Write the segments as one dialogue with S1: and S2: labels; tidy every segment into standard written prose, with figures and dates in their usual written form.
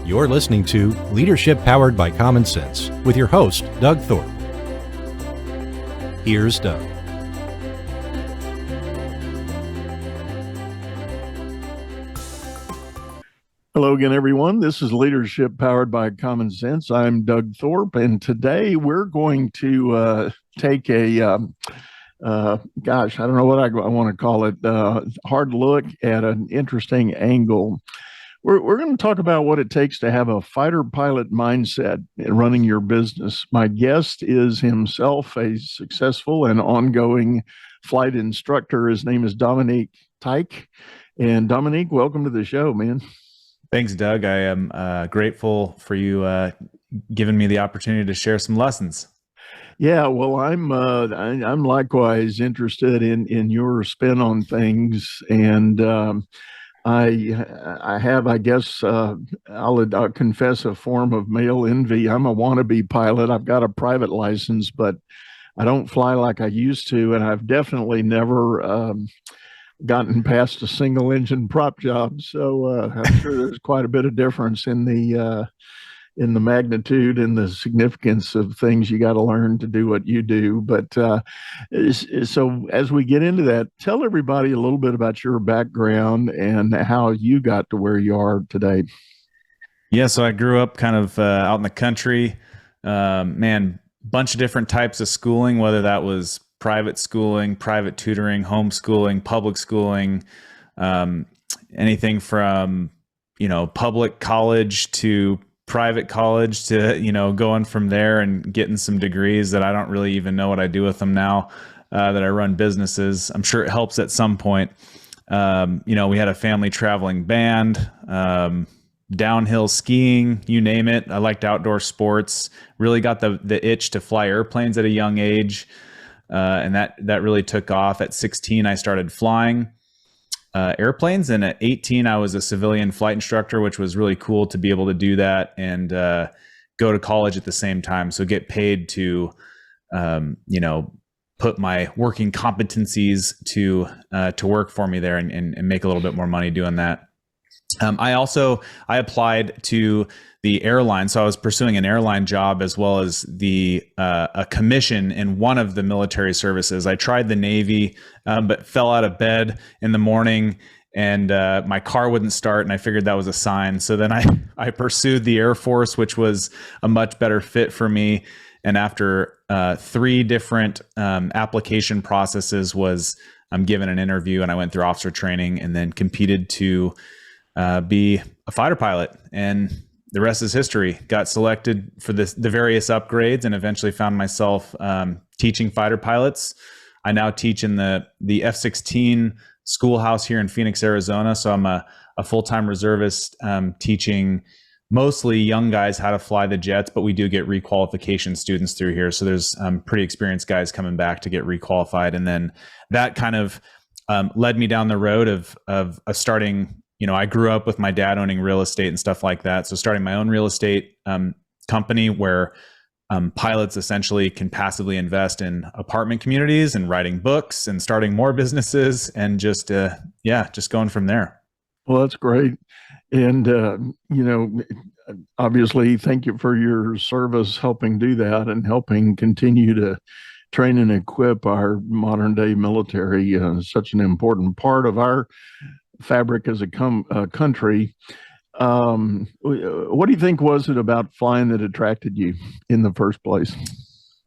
S1: You're listening to Leadership Powered by Common Sense with your host, Doug Thorpe. Here's Doug.
S2: Hello again, everyone. This is Leadership Powered by Common Sense. I'm Doug Thorpe, and today we're going to take a, I don't know what I want to call it, hard look at an interesting angle. We're going to talk about what it takes to have a fighter pilot mindset in running your business. My guest is himself a successful and ongoing flight instructor. His name is Dominic Teich. And Dominic, welcome to the show, man.
S3: Thanks, Doug. I am grateful for you giving me the opportunity to share some lessons.
S2: Yeah, well, I'm likewise interested in your spin on things, and I have, I guess, I'll confess a form of male envy. I'm a wannabe pilot. I've got a private license, but I don't fly like I used to, and I've definitely never gotten past a single engine prop job. So I'm sure there's quite a bit of difference in the magnitude and the significance of things you got to learn to do what you do. But so as we get into that, tell everybody a little bit about your background and how you got to where you are today.
S3: Yeah, so I grew up kind of out in the country, bunch of different types of schooling, whether that was private schooling, private tutoring, homeschooling, public schooling, anything from, public college to private college to, going from there and getting some degrees that I don't really even know what I do with them now, that I run businesses. I'm sure it helps at some point. We had a family traveling band, downhill skiing, you name it. I liked outdoor sports, really got the itch to fly airplanes at a young age. And that really took off. At 16, I started flying airplanes, and at 18, I was a civilian flight instructor, which was really cool to be able to do that and go to college at the same time. So get paid to, put my working competencies to work for me there and make a little bit more money doing that. I applied to the airline. So I was pursuing an airline job as well as a commission in one of the military services. I tried the Navy, but fell out of bed in the morning and my car wouldn't start, and I figured that was a sign. So then I pursued the Air Force, which was a much better fit for me. And after 3 different application processes I'm given an interview, and I went through officer training and then competed to be a fighter pilot, and the rest is history. Got selected for the various upgrades and eventually found myself teaching fighter pilots. I now teach in the F-16 schoolhouse here in Phoenix, Arizona. So I'm a full-time reservist teaching mostly young guys how to fly the jets, but we do get requalification students through here. So there's pretty experienced guys coming back to get requalified. And then that kind of led me down the road of starting. I grew up with my dad owning real estate and stuff like that. So starting my own real estate company where pilots essentially can passively invest in apartment communities and writing books and starting more businesses and just going from there.
S2: Well, that's great. And, obviously, thank you for your service helping do that and helping continue to train and equip our modern day military, such an important part of our fabric as a country. What do you think was it about flying that attracted you in the first place?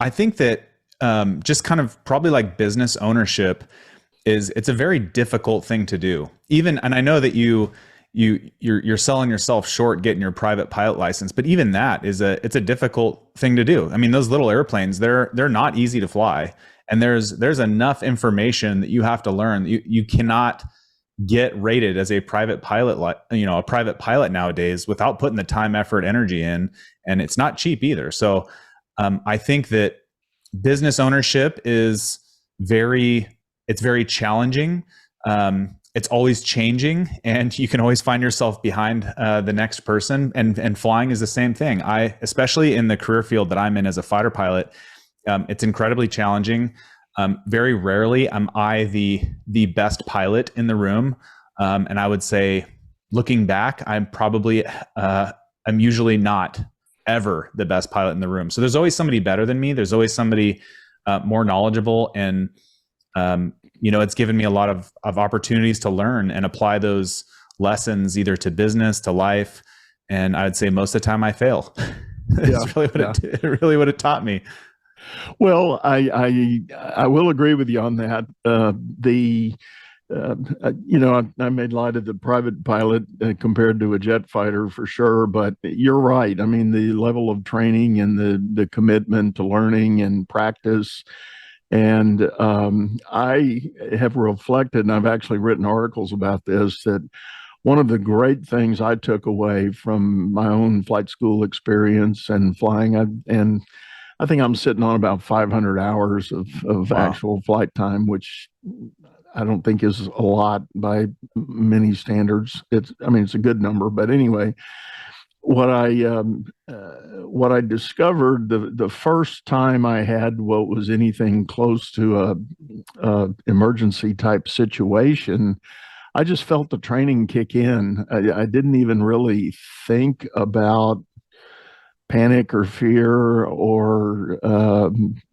S3: I think that just kind of probably like business ownership it's a very difficult thing to do. And I know that you're selling yourself short getting your private pilot license, but even that it's a difficult thing to do. I mean, those little airplanes, they're not easy to fly, and there's enough information that you have to learn. You cannot get rated as a private pilot, a private pilot nowadays without putting the time, effort, energy in, and it's not cheap either. So I think that business ownership is very challenging. It's always changing, and you can always find yourself behind the next person. And flying is the same thing. Especially in the career field that I'm in as a fighter pilot, it's incredibly challenging. Very rarely am I the best pilot in the room. And I would say, looking back, I'm probably I'm usually not ever the best pilot in the room. So there's always somebody better than me. There's always somebody more knowledgeable, and it's given me a lot of opportunities to learn and apply those lessons either to business, to life. And I'd say most of the time I fail. It's really what it really would have taught me.
S2: Well, I will agree with you on that. I made light of the private pilot compared to a jet fighter for sure, but you're right. I mean, the level of training and the commitment to learning and practice. And I have reflected, and I've actually written articles about this, that one of the great things I took away from my own flight school experience and flying, and I think I'm sitting on about 500 hours of
S3: Wow.
S2: actual flight time, which I don't think is a lot by many standards. It's a good number, but anyway, what I discovered the first time I had what was anything close to a emergency type situation, I just felt the training kick in. I didn't even really think about panic or fear or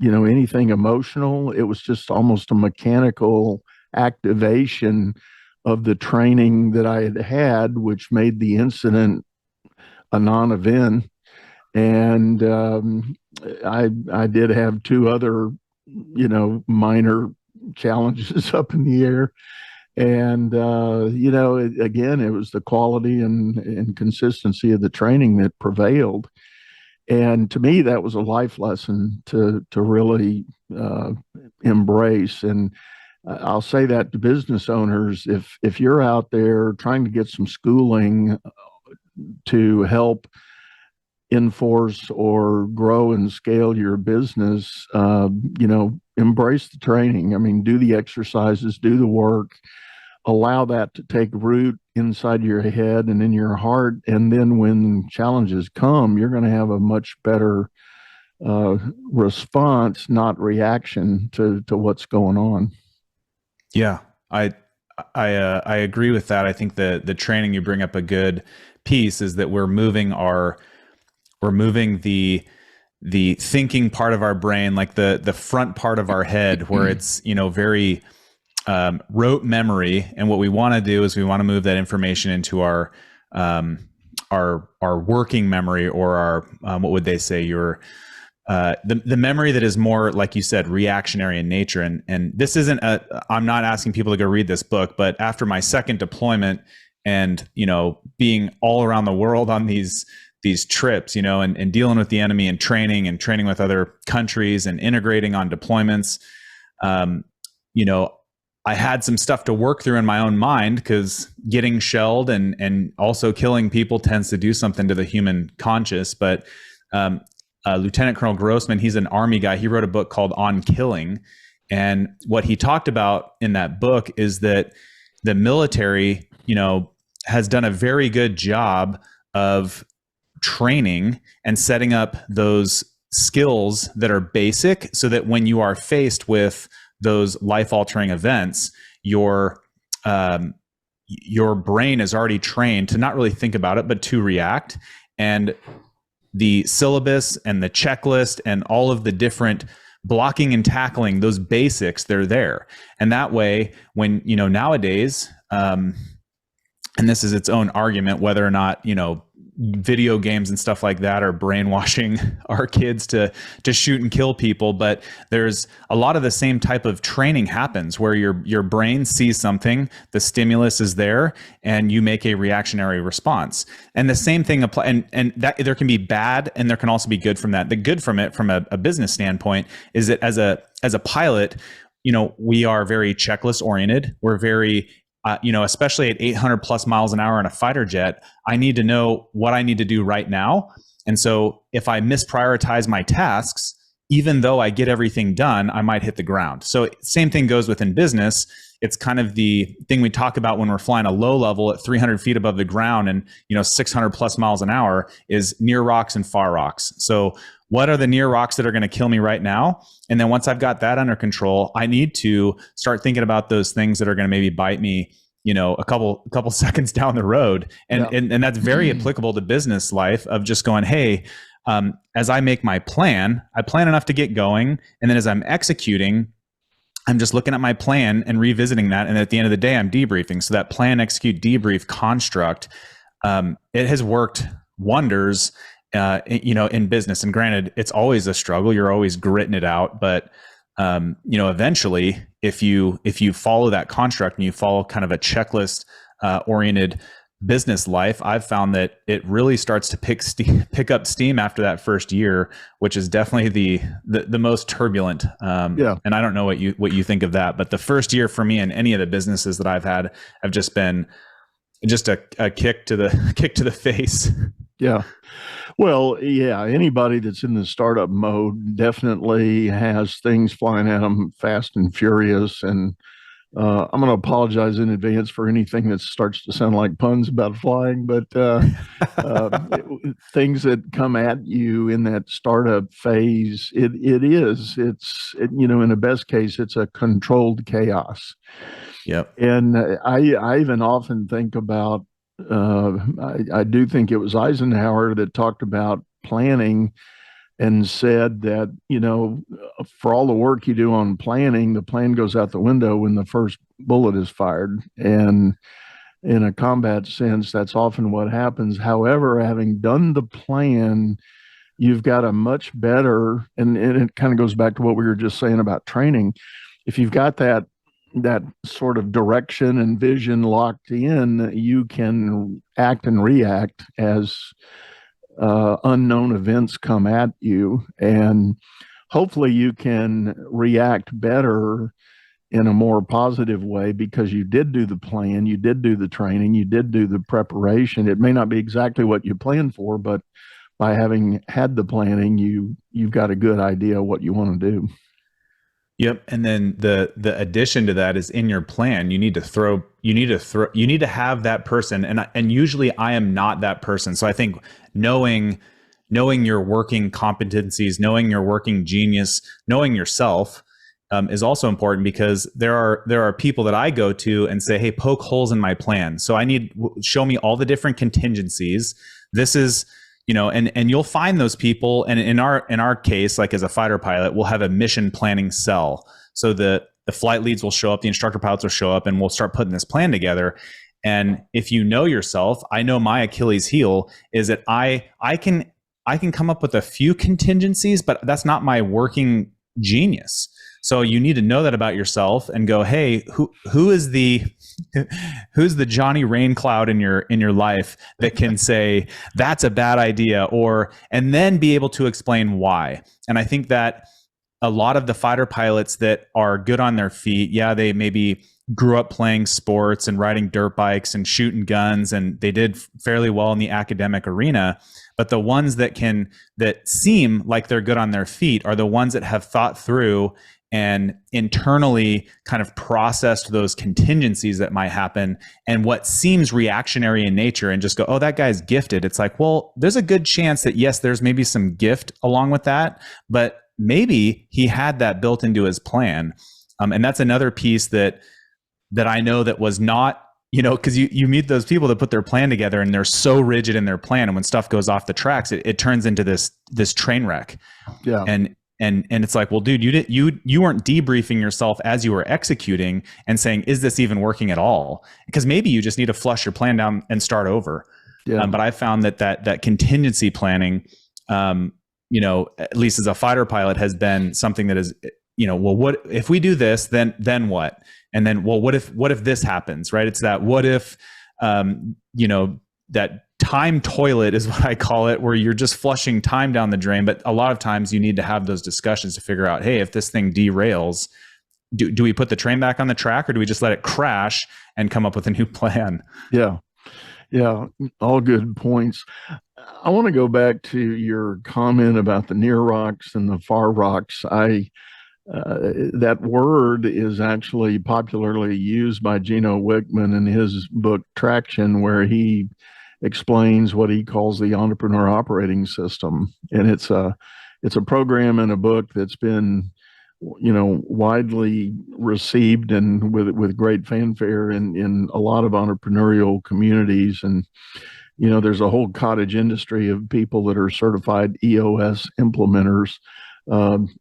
S2: anything emotional. It was just almost a mechanical activation of the training that I had, which made the incident a non-event. And I did have two other minor challenges up in the air. And again, it was the quality and consistency of the training that prevailed. And to me, that was a life lesson to really embrace. And I'll say that to business owners: if you're out there trying to get some schooling to help enforce or grow and scale your business, embrace the training. I mean, do the exercises, do the work, allow that to take root inside your head and in your heart. And then when challenges come, you're going to have a much better response, not reaction to what's going on.
S3: Yeah, I agree with that. I think the training, you bring up a good piece, is that we're moving the thinking part of our brain, like the front part of our head, where it's very rote memory. And what we want to do is we want to move that information into our working memory, or our what would they say, the memory that is more, like you said, reactionary in nature. And this isn't I'm not asking people to go read this book, but after my second deployment and, being all around the world on these trips, and dealing with the enemy and training with other countries and integrating on deployments, I had some stuff to work through in my own mind, because getting shelled and also killing people tends to do something to the human conscious. But Lieutenant Colonel Grossman, he's an Army guy. He wrote a book called On Killing. And what he talked about in that book is that the military, has done a very good job of training and setting up those skills that are basic, so that when you are faced with those life-altering events, your brain is already trained to not really think about it, but to react. And the syllabus and the checklist and all of the different blocking and tackling, those basics, they're there. And that way, when, nowadays, and this is its own argument, whether or not, video games and stuff like that are brainwashing our kids to shoot and kill people, but there's a lot of the same type of training happens where your brain sees something, the stimulus is there, and you make a reactionary response. And the same thing apply, and that there can be bad and there can also be good from that. The good from it, from a business standpoint, is that as a pilot, we are very checklist oriented. We're very especially at 800 plus miles an hour in a fighter jet, I need to know what I need to do right now. And so if I misprioritize my tasks, even though I get everything done, I might hit the ground. So same thing goes within business. It's kind of the thing we talk about when we're flying a low level at 300 feet above the ground and 600 plus miles an hour, is near rocks and far rocks. So what are the near rocks that are going to kill me right now? And then once I've got that under control, I need to start thinking about those things that are going to maybe bite me a couple seconds down the road. And that's very applicable to business life of just going, hey, as I make my plan, I plan enough to get going. And then as I'm executing, I'm just looking at my plan and revisiting that. And at the end of the day, I'm debriefing. So that plan, execute, debrief construct, it has worked wonders, in business. And granted, it's always a struggle. You're always gritting it out. But, eventually, if you follow that construct and you follow kind of a checklist oriented business life, I've found that it really starts to pick up steam after that first year, which is definitely the most turbulent. And I don't know what you think of that, but the first year for me in any of the businesses that I've had have just been just a kick to the face.
S2: Yeah. Well, yeah, anybody that's in the startup mode definitely has things flying at them fast and furious. And I'm going to apologize in advance for anything that starts to sound like puns about flying, but things that come at you in that startup phase, in the best case, it's a controlled chaos.
S3: Yep.
S2: And I even often think about, I do think it was Eisenhower that talked about planning and said that, for all the work you do on planning, the plan goes out the window when the first bullet is fired. And in a combat sense, that's often what happens. However, having done the plan, you've got a much better, and it kind of goes back to what we were just saying about training. If you've got that sort of direction and vision locked in, you can act and react as unknown events come at you. And hopefully you can react better in a more positive way because you did do the plan, you did do the training, you did do the preparation. It may not be exactly what you planned for, but by having had the planning, you've got a good idea of what you want to do.
S3: Yep. And then the addition to that is in your plan, you need to have that person. And usually I am not that person. So I think knowing your working competencies, knowing your working genius, knowing yourself is also important, because there are people that I go to and say, hey, poke holes in my plan. So show me all the different contingencies. This is, and you'll find those people. And in our case, like as a fighter pilot, we'll have a mission planning cell. So the flight leads will show up, the instructor pilots will show up, and we'll start putting this plan together. And if you know yourself, I know my Achilles heel is that I can come up with a few contingencies, but that's not my working genius. So you need to know that about yourself and go, hey, who's the Johnny Raincloud in your life that can say that's a bad idea, and then be able to explain why. And I think that a lot of the fighter pilots that are good on their feet, they maybe grew up playing sports and riding dirt bikes and shooting guns, and they did fairly well in the academic arena. But the ones that seem like they're good on their feet are the ones that have thought through and internally kind of processed those contingencies that might happen and what seems reactionary in nature, and just go, oh, that guy's gifted. It's like, well, there's a good chance that yes, there's maybe some gift along with that, but maybe he had that built into his plan. And that's another piece that I know that was not, because you meet those people that put their plan together and they're so rigid in their plan, and when stuff goes off the tracks, it turns into this train wreck.
S2: Yeah.
S3: And it's like, well, dude, you weren't debriefing yourself as you were executing and saying, is this even working at all? Because maybe you just need to flush your plan down and start over. Yeah. But I found that contingency planning, at least as a fighter pilot, has been something that is, well, what if we do this, then what? And then, well, what if this happens, right? It's that what if, that time toilet is what I call it, where you're just flushing time down the drain. But a lot of times you need to have those discussions to figure out, hey, if this thing derails, do we put the train back on the track, or do we just let it crash and come up with a new plan?
S2: Yeah. Yeah. All good points. I want to go back to your comment about the near rocks and the far rocks. That word is actually popularly used by Gino Wickman in his book Traction, where he explains what he calls the entrepreneur operating system. And it's a program and a book that's been widely received and with great fanfare in a lot of entrepreneurial communities. And there's a whole cottage industry of people that are certified EOS implementers.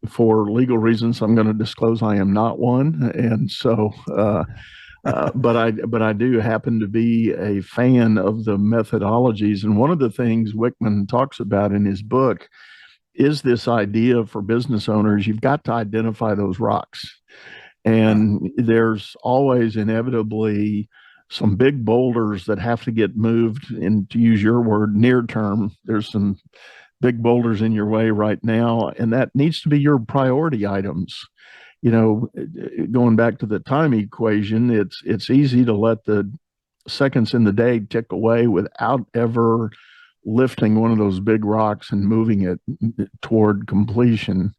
S2: For legal reasons, I'm going to disclose I am not one, and so. But I do happen to be a fan of the methodologies, and one of the things Wickman talks about in his book is this idea for business owners: you've got to identify those rocks, and there's always inevitably some big boulders that have to get moved. And to use your word, near term, there's some big boulders in your way right now, and that needs to be your priority items. Going back to the time equation, it's easy to let the seconds in the day tick away without ever lifting one of those big rocks and moving it toward completion.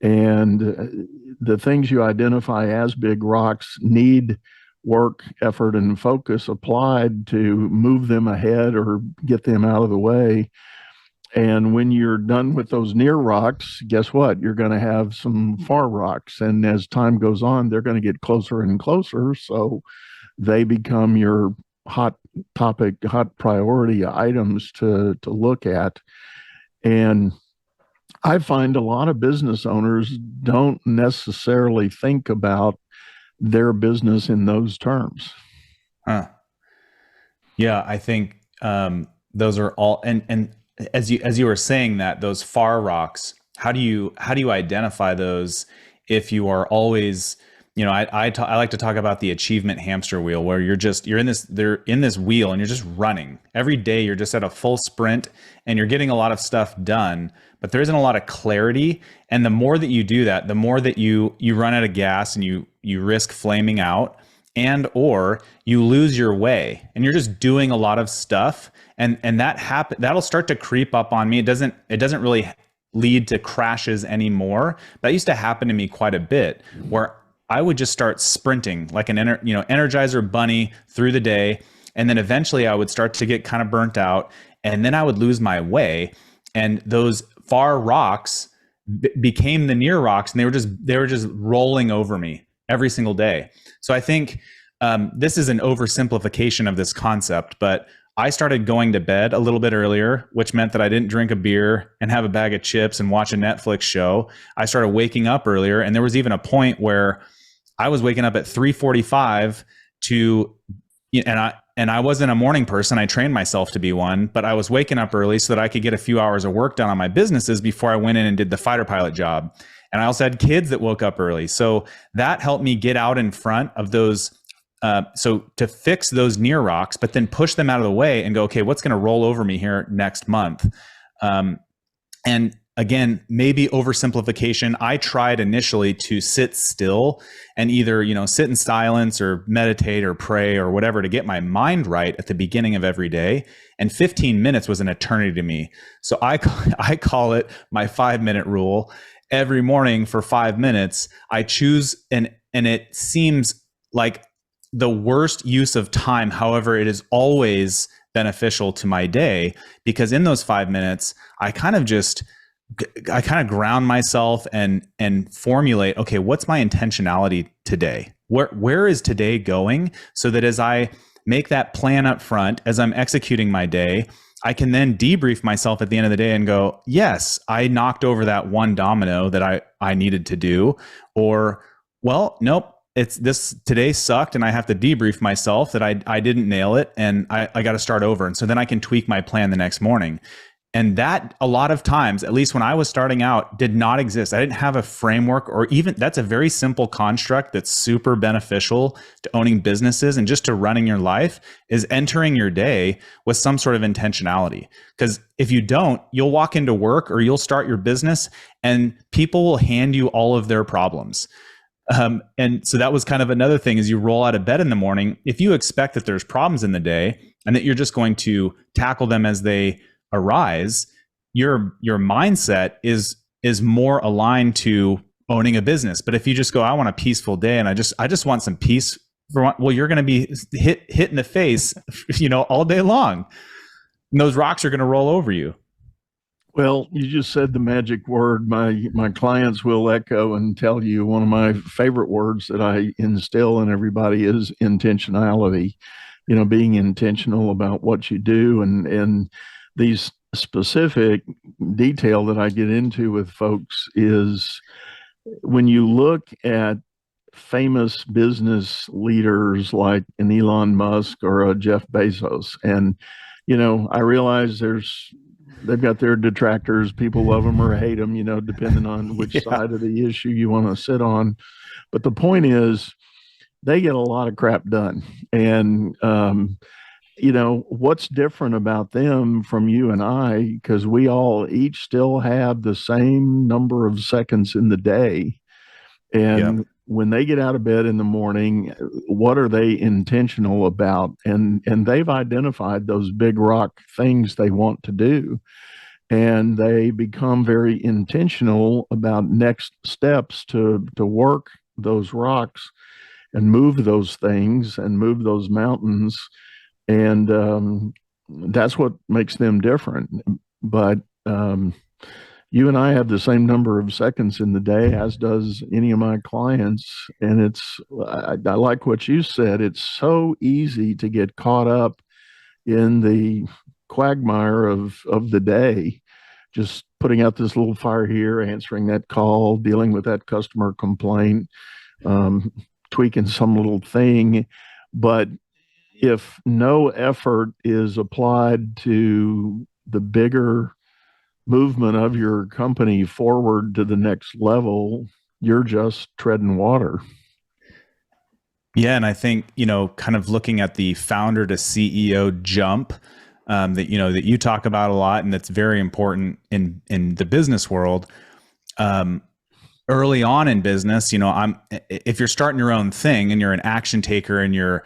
S2: And the things you identify as big rocks need work, effort, and focus applied to move them ahead or get them out of the way. And when you're done with those near rocks, guess what? You're going to have some far rocks. And as time goes on, they're going to get closer and closer. So they become your hot topic, hot priority items to look at. And I find a lot of business owners don't necessarily think about their business in those terms.
S3: Yeah, I think those are all, and as you were saying that, those far rocks, how do you identify those if you are always, I like to talk about the achievement hamster wheel, where they're in this wheel and you're just running every day. You're just at a full sprint and you're getting a lot of stuff done, but there isn't a lot of clarity. And the more that you do that, the more that you run out of gas and you risk flaming out, and or you lose your way and you're just doing a lot of stuff. And that'll start to creep up on me. It doesn't really lead to crashes anymore. That used to happen to me quite a bit, where I would just start sprinting like an Energizer bunny through the day. And then eventually I would start to get kind of burnt out, and then I would lose my way. And those far rocks became the near rocks, and they were just rolling over me every single day. So I think this is an oversimplification of this concept, but I started going to bed a little bit earlier, which meant that I didn't drink a beer and have a bag of chips and watch a Netflix show. I started waking up earlier, and there was even a point where I was waking up at 3:45 and I wasn't a morning person. I trained myself to be one, but I was waking up early so that I could get a few hours of work done on my businesses before I went in and did the fighter pilot job. And I also had kids that woke up early. So that helped me get out in front of those. So to fix those near rocks, but then push them out of the way and go, okay, what's going to roll over me here next month? And again, maybe oversimplification. I tried initially to sit still and either, sit in silence or meditate or pray or whatever to get my mind right at the beginning of every day. And 15 minutes was an eternity to me. So I call it my 5-minute rule. Every morning for 5 minutes, I choose, and it seems like the worst use of time. However, it is always beneficial to my day, because in those 5 minutes, I kind of ground myself and formulate, okay, what's my intentionality today? Where is today going? So that as I make that plan up front, as I'm executing my day, I can then debrief myself at the end of the day and go, yes, I knocked over that one domino that I needed to do, or, well, nope, today sucked and I have to debrief myself that I didn't nail it and I got to start over. And so then I can tweak my plan the next morning. And that, a lot of times, at least when I was starting out, did not exist. I didn't have a framework, or even, that's a very simple construct that's super beneficial to owning businesses and just to running your life, is entering your day with some sort of intentionality. Because if you don't, you'll walk into work or you'll start your business and people will hand you all of their problems. And so that was kind of another thing, is you roll out of bed in the morning. If you expect that there's problems in the day and that you're just going to tackle them as they arise, your mindset is more aligned to owning a business. But if you just go, I want a peaceful day and I just want some peace, well, you're going to be hit in the face, all day long. And those rocks are going to roll over you.
S2: Well, you just said the magic word. My clients will echo and tell you one of my favorite words that I instill in everybody is intentionality. Being intentional about what you do, and these specific detail that I get into with folks is when you look at famous business leaders like an Elon Musk or a Jeff Bezos, and I realize they've got their detractors. People love them or hate them, depending on which
S3: Yeah.
S2: side of the issue you want to sit on. But the point is, they get a lot of crap done, and what's different about them from you and I, because we all each still have the same number of seconds in the day.
S3: Yep.
S2: And when they get out of bed in the morning, what are they intentional about? And they've identified those big rock things they want to do. And they become very intentional about next steps to work those rocks and move those things and move those mountains. And that's what makes them different. But you and I have the same number of seconds in the day, as does any of my clients. And I like what you said. It's so easy to get caught up in the quagmire of the day, just putting out this little fire here, answering that call, dealing with that customer complaint, um, tweaking some little thing. But if no effort is applied to the bigger movement of your company forward to the next level, you're just treading water.
S3: Yeah, and I think kind of looking at the founder to CEO jump that you talk about a lot, and that's very important in the business world. Early on in business, if you're starting your own thing and you're an action taker and you're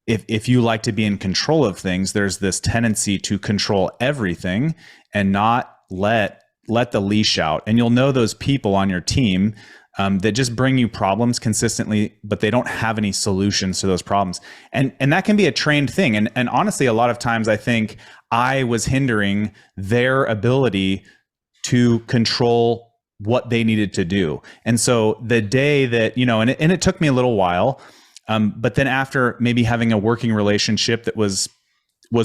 S3: if you like to be in control of things, there's this tendency to control everything and not let the leash out. And you'll know those people on your team that just bring you problems consistently, but they don't have any solutions to those problems. And that can be a trained thing. And honestly, a lot of times I think I was hindering their ability to control what they needed to do. And so the day that, and it took me a little while, but then after maybe having a working relationship that was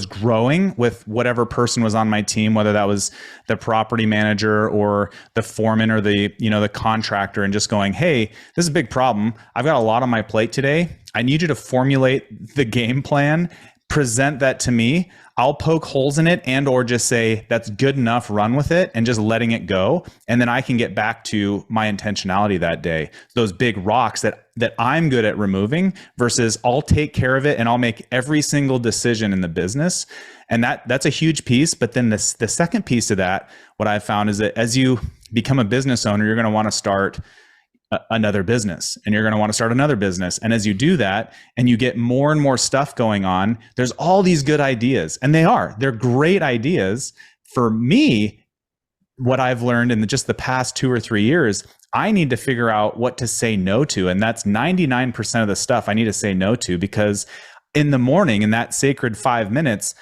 S3: growing with whatever person was on my team, whether that was the property manager or the foreman or the contractor, and just going, hey, this is a big problem. I've got a lot on my plate today. I need you to formulate the game plan, present that to me. I'll poke holes in it and or just say that's good enough, run with it, and just letting it go. And then I can get back to my intentionality that day. Those big rocks that I'm good at removing versus I'll take care of it and I'll make every single decision in the business. And that's a huge piece. But then the second piece of that, what I've found is that as you become a business owner, you're going to want to start another business, and you're going to want to start another business. And as you do that and you get more and more stuff going on, there's all these good ideas, and they're great ideas. For me, what I've learned in just the past 2 or 3 years, I need to figure out what to say no to. And that's 99% of the stuff I need to say no to, because in the morning, in that sacred 5 minutes,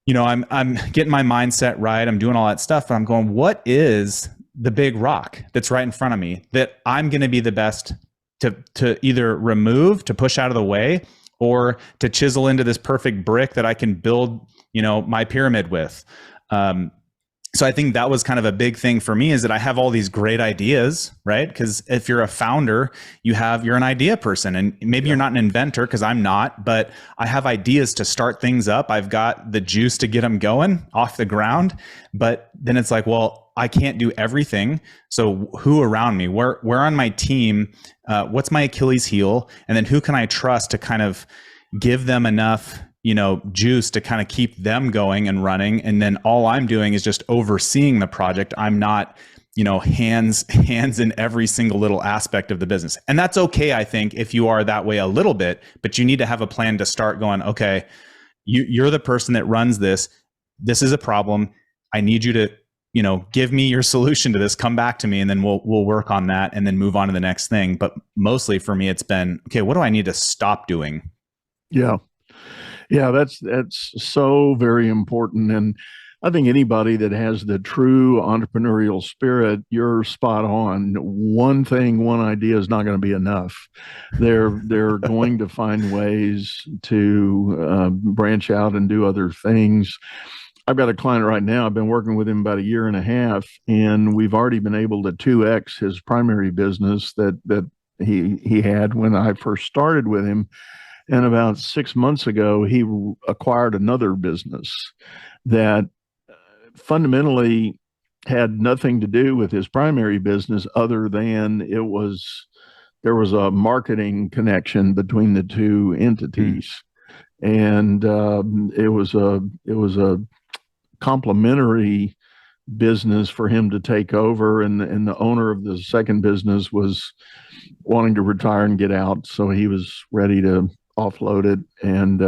S3: I'm getting my mindset right. I'm doing all that stuff, but I'm going, what is the big rock that's right in front of me that I'm going to be the best to either remove, to push out of the way, or to chisel into this perfect brick that I can build, my pyramid with. So I think that was kind of a big thing for me, is that I have all these great ideas, right? Because if you're a founder, you're an idea person, and maybe you're not an inventor, because I'm not, but I have ideas to start things up. I've got the juice to get them going off the ground. But then it's like, well, I can't do everything. So who around me, where on my team, what's my Achilles heel? And then who can I trust to kind of give them enough juice to kind of keep them going and running. And then all I'm doing is just overseeing the project. I'm not, hands in every single little aspect of the business. And that's okay, I think, if you are that way a little bit, but you need to have a plan to start going, okay, you're the person that runs this. This is a problem. I need you to, give me your solution to this, come back to me, and then we'll work on that and then move on to the next thing. But mostly for me, it's been, okay, what do I need to stop doing?
S2: Yeah. Yeah, that's so very important. And I think anybody that has the true entrepreneurial spirit, you're spot on. One thing, one idea is not going to be enough. They're going to find ways to branch out and do other things. I've got a client right now. I've been working with him about a year and a half, and we've already been able to 2x his primary business that he had when I first started with him. And about 6 months ago, he acquired another business that fundamentally had nothing to do with his primary business other than there was a marketing connection between the two entities. And it was a complementary business for him to take over, and the owner of the second business was wanting to retire and get out, so he was ready to offload it. And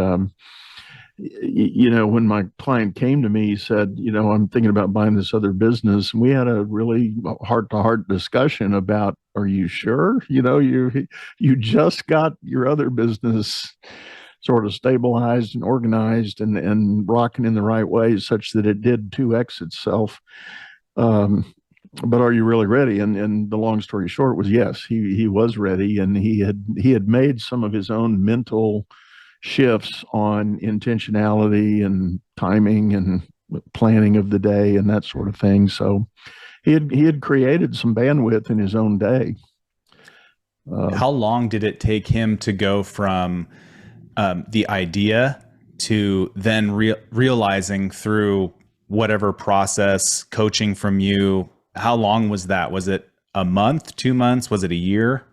S2: when my client came to me, he said, I'm thinking about buying this other business. And we had a really heart-to-heart discussion about, are you sure? You just got your other business sort of stabilized and organized and rocking in the right way such that it did 2x itself. But are you really ready? And the long story short was yes, he was ready, and he had made some of his own mental shifts on intentionality and timing and planning of the day and that sort of thing. So he had created some bandwidth in his own day.
S3: How long did it take him to go from the idea to then realizing through whatever process, coaching from you? How long was that? Was it a month, 2 months? Was it a year?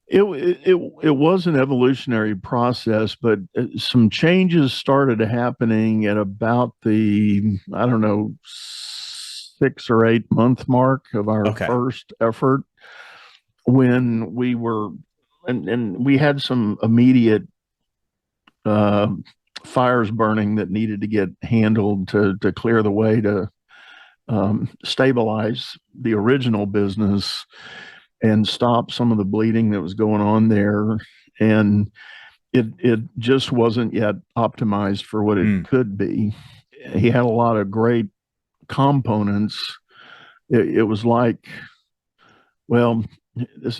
S2: It was an evolutionary process, but some changes started happening at about the, I don't know, 6 or 8 month mark of our first effort, when we were, and we had some immediate fires burning that needed to get handled to clear the way to stabilize the original business and stop some of the bleeding that was going on there. And it just wasn't yet optimized for what it could be. He had a lot of great components. It was like, well,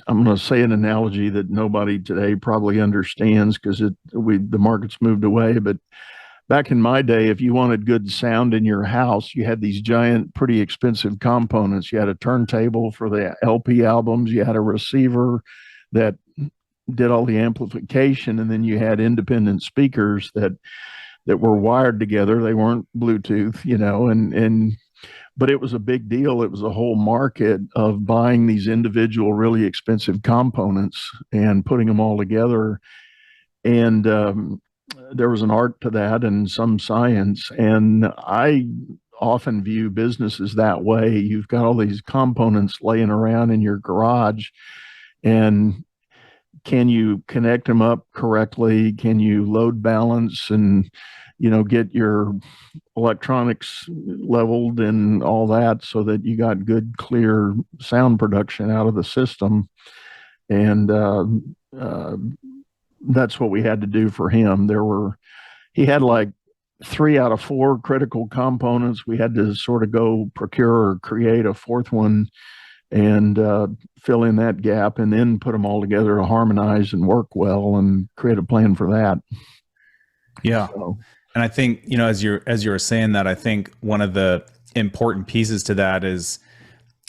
S2: I'm going to say an analogy that nobody today probably understands because the market's moved away. But back in my day, if you wanted good sound in your house, you had these giant, pretty expensive components. You had a turntable for the LP albums. You had a receiver that did all the amplification, and then you had independent speakers that were wired together. They weren't Bluetooth, but it was a big deal. It was a whole market of buying these individual, really expensive components and putting them all together. And there was an art to that and some science. And I often view businesses that way. You've got all these components laying around in your garage, and can you connect them up correctly? Can you load balance and, get your electronics leveled and all that so that you got good, clear sound production out of the system? And that's what we had to do for him. He had like 3 out of 4 critical components. We had to sort of go procure or create a fourth one and fill in that gap, and then put them all together to harmonize and work well and create a plan for that.
S3: Yeah. And I think, as you were saying that, I think one of the important pieces to that is,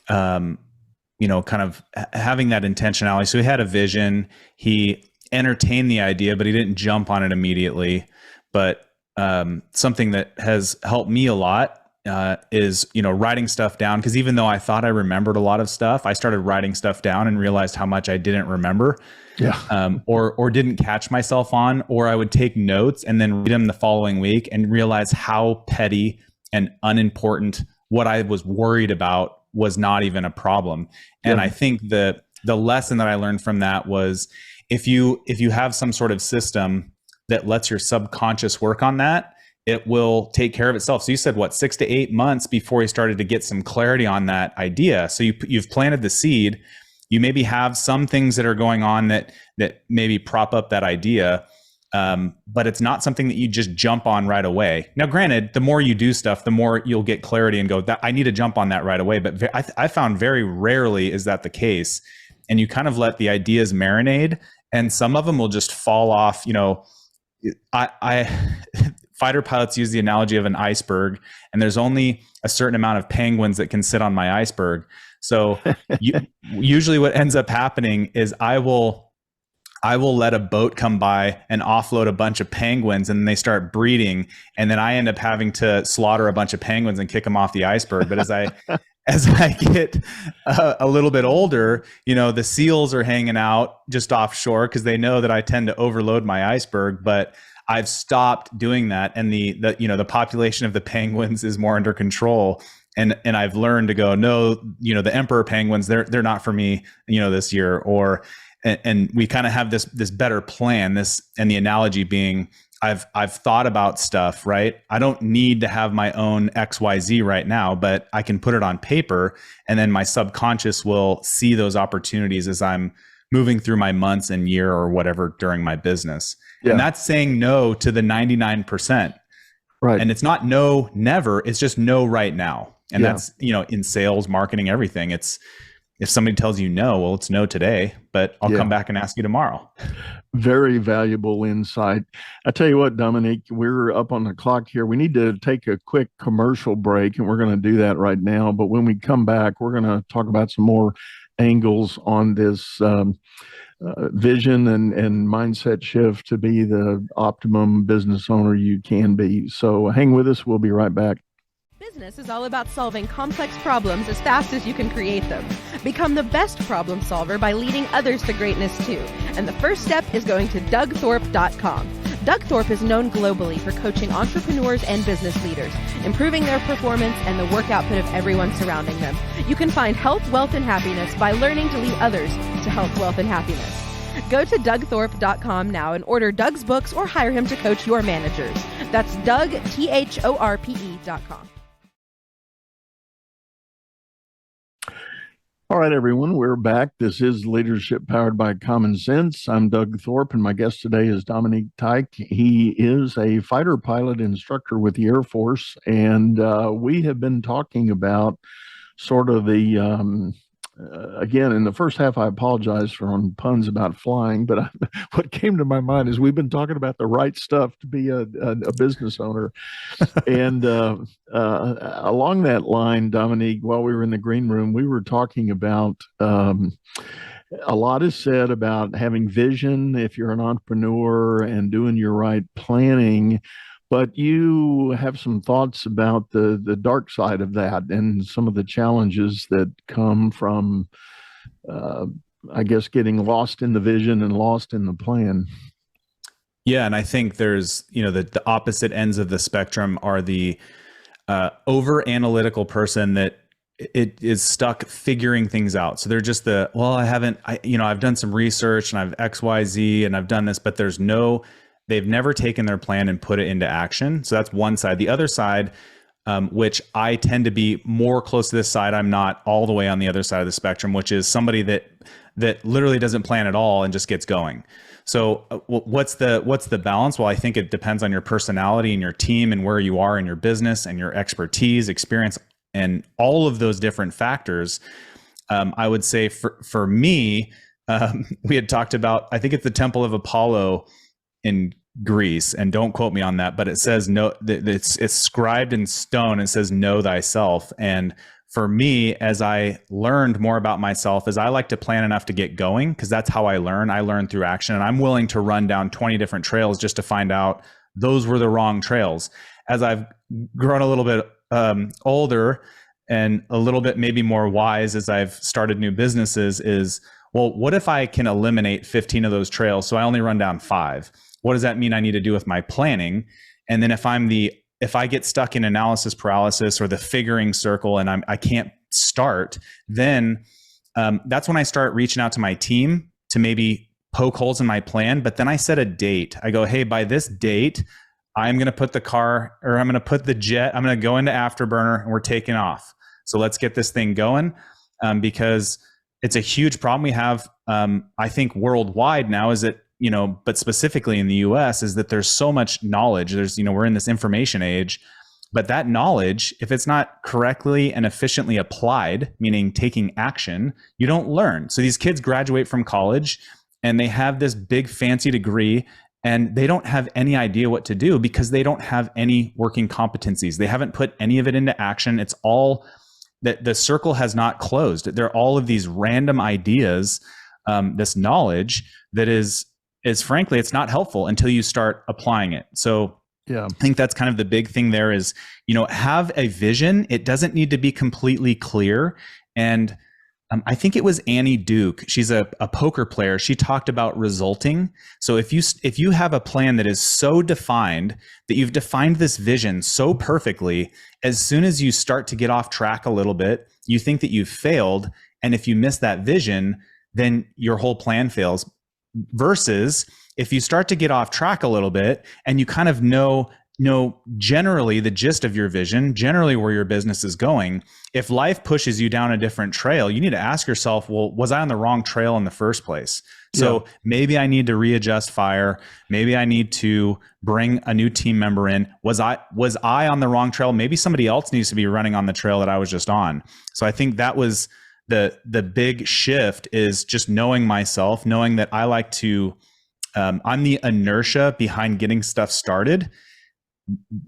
S3: kind of having that intentionality. So he had a vision, he entertained the idea, but he didn't jump on it immediately. But something that has helped me a lot is, writing stuff down. Because even though I thought I remembered a lot of stuff, I started writing stuff down and realized how much I didn't remember. Yeah. Or didn't catch myself on, or I would take notes and then read them the following week and realize how petty and unimportant what I was worried about was not even a problem. And I think the lesson that I learned from that was, if you have some sort of system that lets your subconscious work on that, it will take care of itself. So you said 6 to 8 months before you started to get some clarity on that idea. So you've planted the seed. You maybe have some things that are going on that maybe prop up that idea. But it's not something that you just jump on right away. Now, granted, the more you do stuff, the more you'll get clarity and go, that I need to jump on that right away. But I found very rarely is that the case. And you kind of let the ideas marinate, and some of them will just fall off. I fighter pilots use the analogy of an iceberg, and there's only a certain amount of penguins that can sit on my iceberg. So usually what ends up happening is I will let a boat come by and offload a bunch of penguins, and they start breeding. And then I end up having to slaughter a bunch of penguins and kick them off the iceberg. But as I get a little bit older, the seals are hanging out just offshore because they know that I tend to overload my iceberg. But I've stopped doing that. And the population of the penguins is more under control. And I've learned to go, no, the emperor penguins, they're not for me, this year. And we kind of have this better plan, and the analogy being, I've thought about stuff, right? I don't need to have my own XYZ right now, but I can put it on paper, and then my subconscious will see those opportunities as I'm moving through my months and year or whatever during my business. Yeah. And that's saying no to the 99%. Right. And it's not no, never, it's just no right now. And that's, in sales, marketing, everything. It's, if somebody tells you no, well, it's no today, but I'll come back and ask you tomorrow.
S2: Very valuable insight. I tell you what, Dominic, we're up on the clock here. We need to take a quick commercial break, and we're going to do that right now. But when we come back, we're going to talk about some more angles on this vision and mindset shift to be the optimum business owner you can be. So hang with us. We'll be right back.
S4: Business is all about solving complex problems as fast as you can create them. Become the best problem solver by leading others to greatness too. And the first step is going to DougThorpe.com. Doug Thorpe is known globally for coaching entrepreneurs and business leaders, improving their performance and the work output of everyone surrounding them. You can find health, wealth, and happiness by learning to lead others to health, wealth, and happiness. Go to DougThorpe.com now and order Doug's books or hire him to coach your managers. That's Doug, THORPE.com.
S2: All right, everyone, we're back. This is Leadership Powered by Common Sense. I'm Doug Thorpe, and my guest today is Dominic Teich. He is a fighter pilot instructor with the Air Force, and we have been talking about sort of the again, in the first half, I apologize for on puns about flying, but what came to my mind is we've been talking about the right stuff to be a business owner. And along that line, Dominique, while we were in the green room, we were talking about a lot is said about having vision if you're an entrepreneur and doing your right planning. But you have some thoughts about the dark side of that and some of the challenges that come from, I guess, getting lost in the vision and lost in the plan.
S3: Yeah, and I think there's, the opposite ends of the spectrum are the over analytical person that it is stuck figuring things out. So they're just I've done some research and I've XYZ and I've done this, but they've never taken their plan and put it into action. So that's one side. The other side, which I tend to be more close to this side, I'm not all the way on the other side of the spectrum, which is somebody that literally doesn't plan at all and just gets going. So what's the balance? Well, I think it depends on your personality and your team and where you are in your business and your expertise, experience, and all of those different factors. I would say for me, we had talked about, I think it's the Temple of Apollo in Greece, and don't quote me on that, but it says it's scribed in stone. It says know thyself. And for me, as I learned more about myself, is I like to plan enough to get going, because that's how I learn. I learn through action, and I'm willing to run down 20 different trails just to find out those were the wrong trails. As I've grown a little bit older and a little bit maybe more wise as I've started new businesses is, well, what if I can eliminate 15 of those trails? So I only run down 5. What does that mean I need to do with my planning? And then if I get stuck in analysis paralysis or the figuring circle and I can't start, then that's when I start reaching out to my team to maybe poke holes in my plan. But then I set a date. I go, hey, by this date, I'm going to put I'm going to put the jet, I'm going to go into afterburner and we're taking off. So let's get this thing going, because it's a huge problem we have, I think, worldwide now, is that but specifically in the US, is that there's so much knowledge. There's, we're in this information age, but that knowledge, if it's not correctly and efficiently applied, meaning taking action, you don't learn. So these kids graduate from college and they have this big fancy degree and they don't have any idea what to do because they don't have any working competencies. They haven't put any of it into action. It's all that the circle has not closed. There are all of these random ideas, this knowledge that is frankly, it's not helpful until you start applying it. So yeah, I think that's kind of the big thing there is, have a vision. It doesn't need to be completely clear. And I think it was Annie Duke. She's a poker player. She talked about resulting. So if you have a plan that is so defined that you've defined this vision so perfectly, as soon as you start to get off track a little bit, you think that you've failed. And if you miss that vision, then your whole plan fails. Versus if you start to get off track a little bit and you kind of know generally the gist of your vision, generally where your business is going, if life pushes you down a different trail, you need to ask yourself, well, was I on the wrong trail in the first place? So maybe I need to readjust fire. Maybe I need to bring a new team member in. Was I on the wrong trail? Maybe somebody else needs to be running on the trail that I was just on. So I think that was the big shift, is just knowing myself, knowing that I like to, I'm the inertia behind getting stuff started.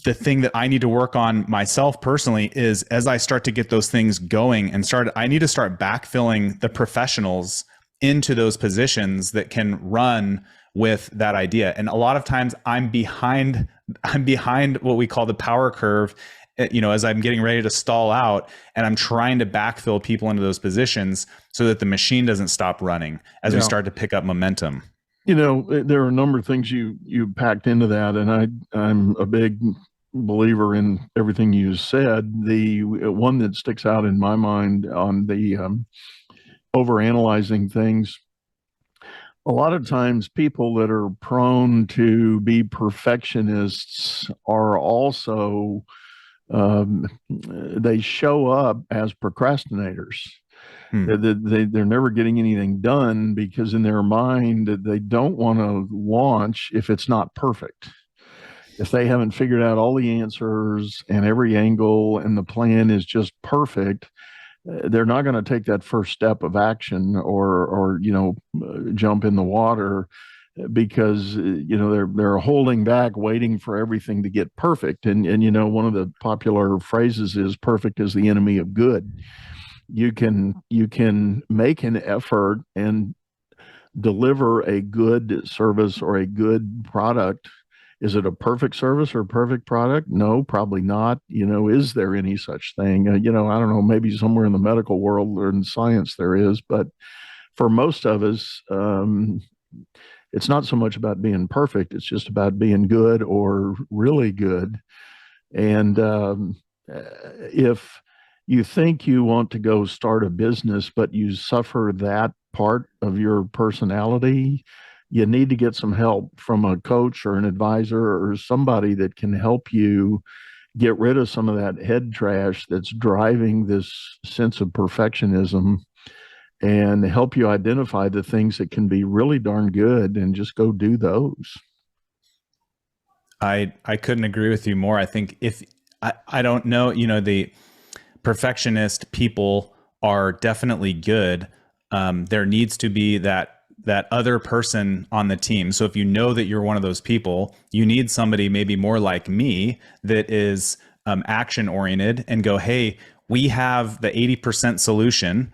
S3: The thing that I need to work on myself personally is, as I start to get those things going and I need to start backfilling the professionals into those positions that can run with that idea. And a lot of times I'm behind what we call the power curve, as I'm getting ready to stall out, and I'm trying to backfill people into those positions so that the machine doesn't stop running as we start to pick up momentum.
S2: There are a number of things you packed into that, and I'm a big believer in everything you said. The one that sticks out in my mind on the overanalyzing things, a lot of times people that are prone to be perfectionists are also they show up as procrastinators. They're never getting anything done because in their mind they don't want to launch if it's not perfect. If they haven't figured out all the answers and every angle and the plan is just perfect, they're not going to take that first step of action or jump in the water, because they're holding back, waiting for everything to get perfect. And one of the popular phrases is perfect is the enemy of good. You can make an effort and deliver a good service or a good product. Is it a perfect service or a perfect product? No, probably not. Is there any such thing? I don't know, maybe somewhere in the medical world or in science there is, but for most of us, it's not so much about being perfect. It's just about being good or really good. And if you think you want to go start a business, but you suffer that part of your personality, you need to get some help from a coach or an advisor or somebody that can help you get rid of some of that head trash that's driving this sense of perfectionism, and help you identify the things that can be really darn good and just go do those.
S3: I couldn't agree with you more. I think I don't know, the perfectionist people are definitely good. There needs to be that other person on the team. So if you know that you're one of those people, you need somebody maybe more like me that is action oriented and go, hey, we have the 80% solution.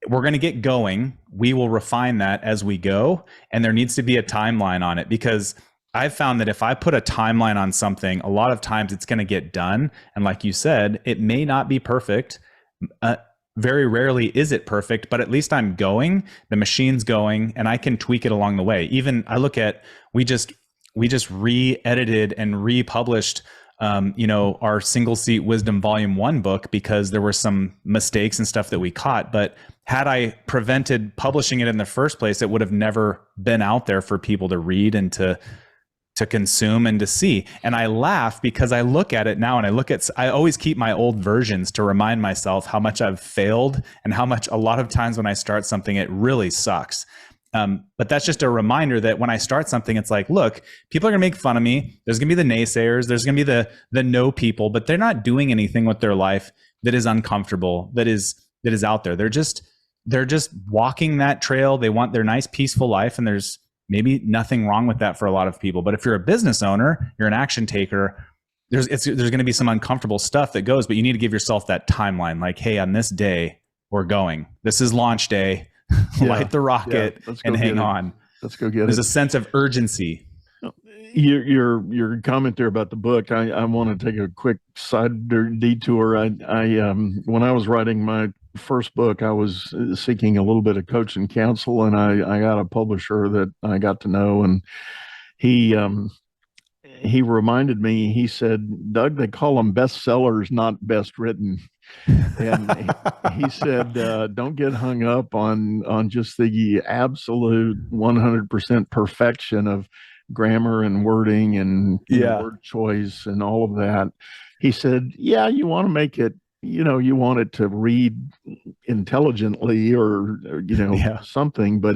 S3: We're going to get going. We will refine that as we go. And there needs to be a timeline on it, because I've found that if I put a timeline on something, a lot of times it's going to get done. And like you said, it may not be perfect. Very rarely is it perfect, but at least I'm going, the machine's going, and I can tweak it along the way. Even I look at, we just re-edited and republished our Single Seat Wisdom Volume 1 book because there were some mistakes and stuff that we caught. But had I prevented publishing it in the first place, it would have never been out there for people to read and to consume and to see. And I laugh because I look at it now, and I always keep my old versions to remind myself how much I've failed and how much a lot of times when I start something, it really sucks. But that's just a reminder that when I start something, it's like, look, people are going to make fun of me. There's going to be the naysayers. There's going to be the no people, but they're not doing anything with their life that is uncomfortable, that is out there. They're just walking that trail. They want their nice, peaceful life. And there's maybe nothing wrong with that for a lot of people. But if you're a business owner, you're an action taker, there's going to be some uncomfortable stuff that goes, but you need to give yourself that timeline. Like, hey, on this day, we're going. This is launch day. Light the rocket and hang on.
S2: Let's go get it.
S3: There's a sense of urgency.
S2: Your comment there about the book, I want to take a quick side detour. I when I was writing my first book, I was seeking a little bit of coach and counsel, and I got a publisher that I got to know, and he reminded me. He said, "Doug, they call them bestsellers, not best written." And he said, don't get hung up on just the absolute 100% perfection of grammar and wording and word choice and all of that. He said, yeah, you want to make it, you want it to read intelligently or something, but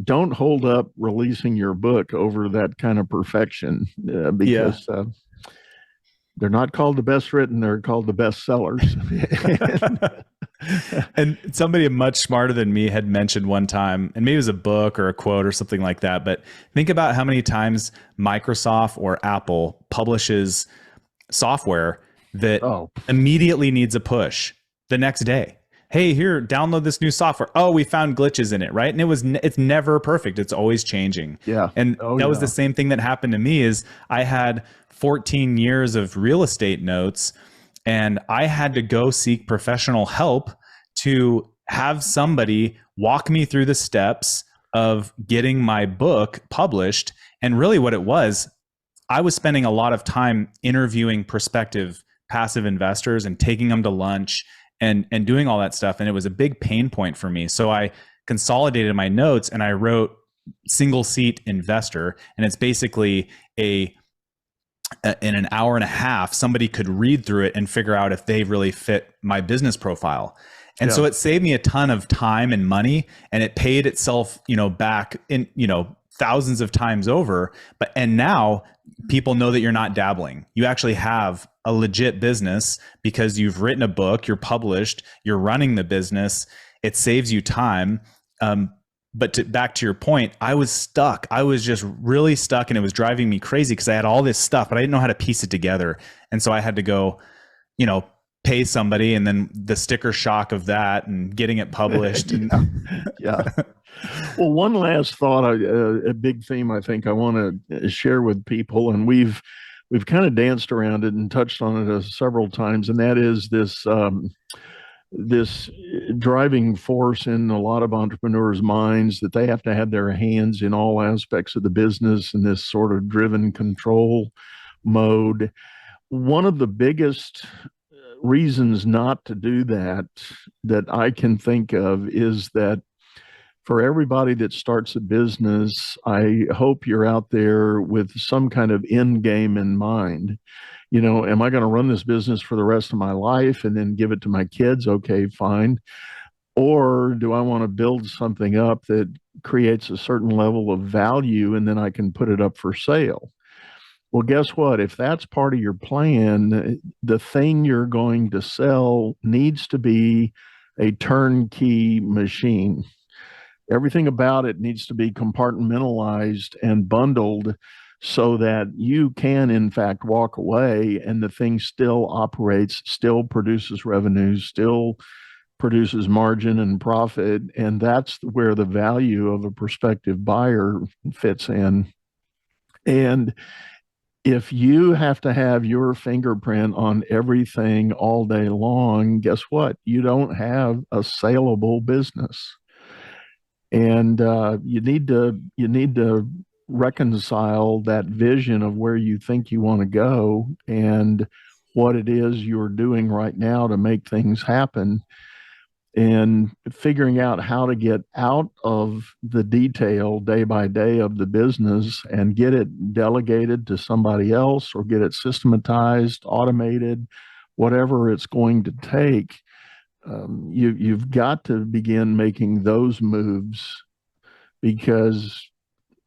S2: don't hold up releasing your book over that kind of perfection because they're not called the best written, they're called the best sellers.
S3: And somebody much smarter than me had mentioned one time, and maybe it was a book or a quote or something like that, but think about how many times Microsoft or Apple publishes software that immediately needs a push the next day. Hey, here, download this new software. Oh, we found glitches in it, right? And it's never perfect. It's always changing.
S2: Yeah.
S3: And that was the same thing that happened to me. Is I had 14 years of real estate notes, and I had to go seek professional help to have somebody walk me through the steps of getting my book published. And really what it was, I was spending a lot of time interviewing prospective passive investors and taking them to lunch and doing all that stuff. And it was a big pain point for me. So I consolidated my notes and I wrote Single Seat Investor. And it's basically in an hour and a half, somebody could read through it and figure out if they really fit my business profile. And so it saved me a ton of time and money, and it paid itself, back in, thousands of times over. And now people know that you're not dabbling. You actually have a legit business because you've written a book, you're published, you're running the business. It saves you time. But back to your point, I was stuck. I was just really stuck, and it was driving me crazy because I had all this stuff, but I didn't know how to piece it together. And so I had to go, pay somebody, and then the sticker shock of that and getting it published.
S2: Well, one last thought, a big theme I think I want to share with people, and we've kind of danced around it and touched on it several times, and that is this driving force in a lot of entrepreneurs' minds that they have to have their hands in all aspects of the business in this sort of driven control mode. One of the biggest reasons not to do that I can think of is that for everybody that starts a business, I hope you're out there with some kind of end game in mind. Am I going to run this business for the rest of my life and then give it to my kids? Okay, fine. Or do I want to build something up that creates a certain level of value and then I can put it up for sale? Well, guess what? If that's part of your plan, the thing you're going to sell needs to be a turnkey machine. Everything about it needs to be compartmentalized and bundled so that you can, in fact, walk away and the thing still operates, still produces revenues, still produces margin and profit. And that's where the value of a prospective buyer fits in. And if you have to have your fingerprint on everything all day long, guess what? You don't have a saleable business. And you need to reconcile that vision of where you think you want to go and what it is you're doing right now to make things happen, and figuring out how to get out of the detail day by day of the business and get it delegated to somebody else or get it systematized, automated, whatever it's going to take. You've got to begin making those moves because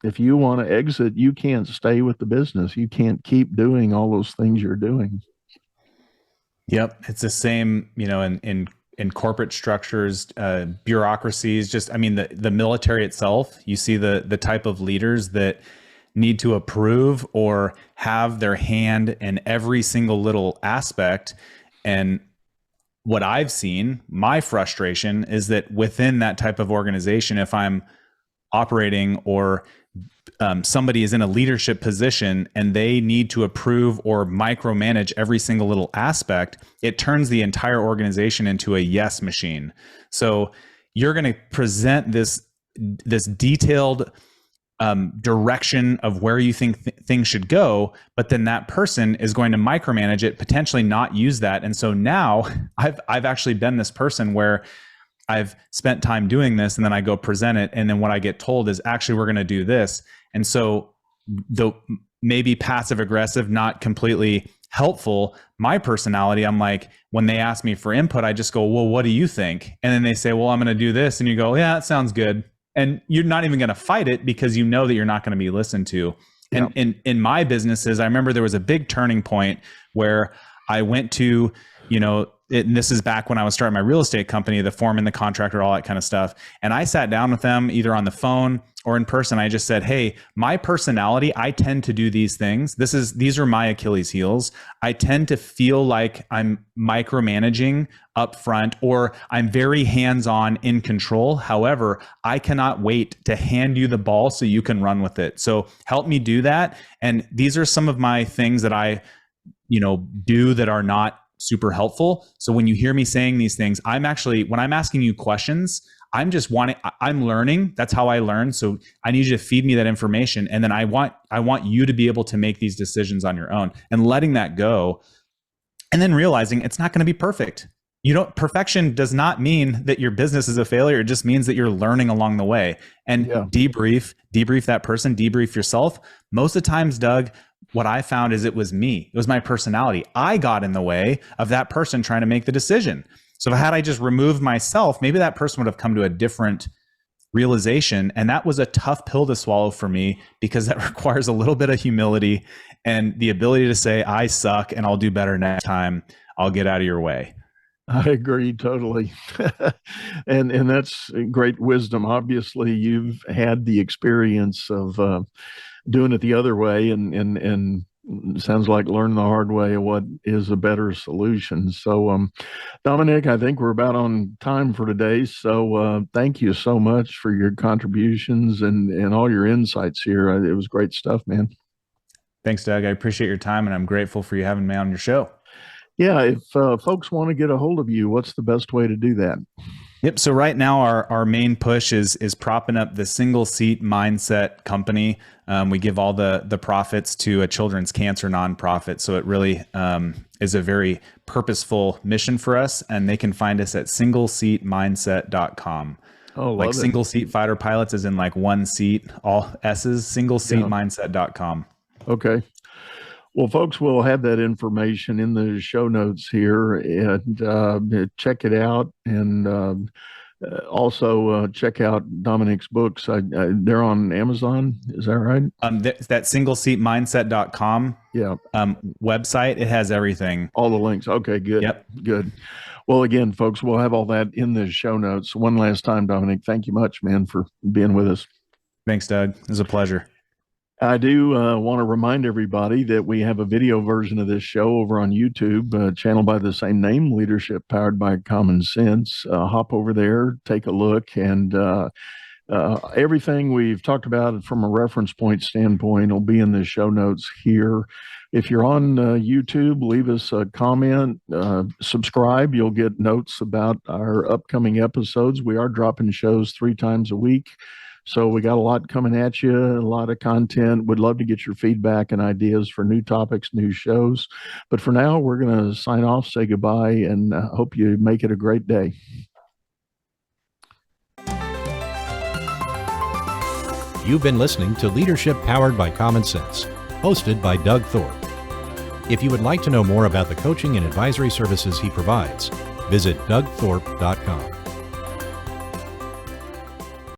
S2: if you want to exit, you can't stay with the business. You can't keep doing all those things you're doing.
S3: Yep. It's the same, in corporate structures, bureaucracies, the military itself. You see the type of leaders that need to approve or have their hand in every single little aspect. And what I've seen, my frustration is that within that type of organization, if I'm operating or somebody is in a leadership position and they need to approve or micromanage every single little aspect, it turns the entire organization into a yes machine. So you're going to present this detailed direction of where you think things should go, but then that person is going to micromanage it, potentially not use that. And so now I've actually been this person where I've spent time doing this and then I go present it. And then what I get told is actually, we're going to do this. And so though maybe passive aggressive, not completely helpful, my personality, I'm like, when they ask me for input, I just go, well, what do you think? And then they say, well, I'm going to do this. And you go, yeah, that sounds good. And you're not even going to fight it because you know that you're not going to be listened to.
S2: Yeah.
S3: And in my businesses, I remember there was a big turning point where I went to, and this is back when I was starting my real estate company, the foreman, the contractor, all that kind of stuff. And I sat down with them either on the phone or in person. I just said, hey, my personality, I tend to do these things. These are my Achilles heels. I tend to feel like I'm micromanaging up front, or I'm very hands-on in control. However, I cannot wait to hand you the ball so you can run with it. So help me do that. And these are some of my things that I, do that are not super helpful. So when you hear me saying these things, when I'm asking you questions, I'm learning. That's how I learn. So I need you to feed me that information. And then I want you to be able to make these decisions on your own and letting that go. And then realizing it's not going to be perfect. Perfection does not mean that your business is a failure. It just means that you're learning along the way. And debrief that person, debrief yourself. Most of the times, Doug, what I found is it was me. It was my personality. I got in the way of that person trying to make the decision. So had I just removed myself, maybe that person would have come to a different realization. And that was a tough pill to swallow for me, because that requires a little bit of humility and the ability to say, I suck and I'll do better next time. I'll get out of your way.
S2: I agree totally. and that's great wisdom. Obviously, you've had the experience of doing it the other way, and sounds like learn the hard way of what is a better solution. So, Dominic, I think we're about on time for today. So thank you so much for your contributions and all your insights here. It was great stuff, man.
S3: Thanks, Doug. I appreciate your time, and I'm grateful for you having me on your show.
S2: Yeah, if folks want to get a hold of you, what's the best way to do that?
S3: Yep. So right now our main push is propping up the Single Seat Mindset company. We give all the profits to a children's cancer nonprofit. So it really is a very purposeful mission for us, and they can find us at singleseatmindset.com.
S2: Oh,
S3: like single seat fighter pilots is in like one seat, all S's, singleseatmindset.com.
S2: Okay. Well, folks, we'll have that information in the show notes here, and check it out. And also check out Dominic's books. They're on Amazon. Is that right?
S3: That singleseatmindset.com website, it has everything.
S2: All the links. Okay, good.
S3: Yep.
S2: Good. Well, again, folks, we'll have all that in the show notes. One last time, Dominic, thank you much, man, for being with us.
S3: Thanks, Doug. It was a pleasure.
S2: I do want to remind everybody that we have a video version of this show over on YouTube, channel by the same name, Leadership Powered by Common Sense. Hop over there, take a look, and everything we've talked about from a reference point standpoint will be in the show notes here. If you're on YouTube, leave us a comment, subscribe. You'll get notes about our upcoming episodes. We are dropping shows 3 times a week. So we got a lot coming at you, a lot of content. Would love to get your feedback and ideas for new topics, new shows. But for now, we're going to sign off, say goodbye, and hope you make it a great day.
S1: You've been listening to Leadership Powered by Common Sense, hosted by Doug Thorpe. If you would like to know more about the coaching and advisory services he provides, visit dougthorpe.com.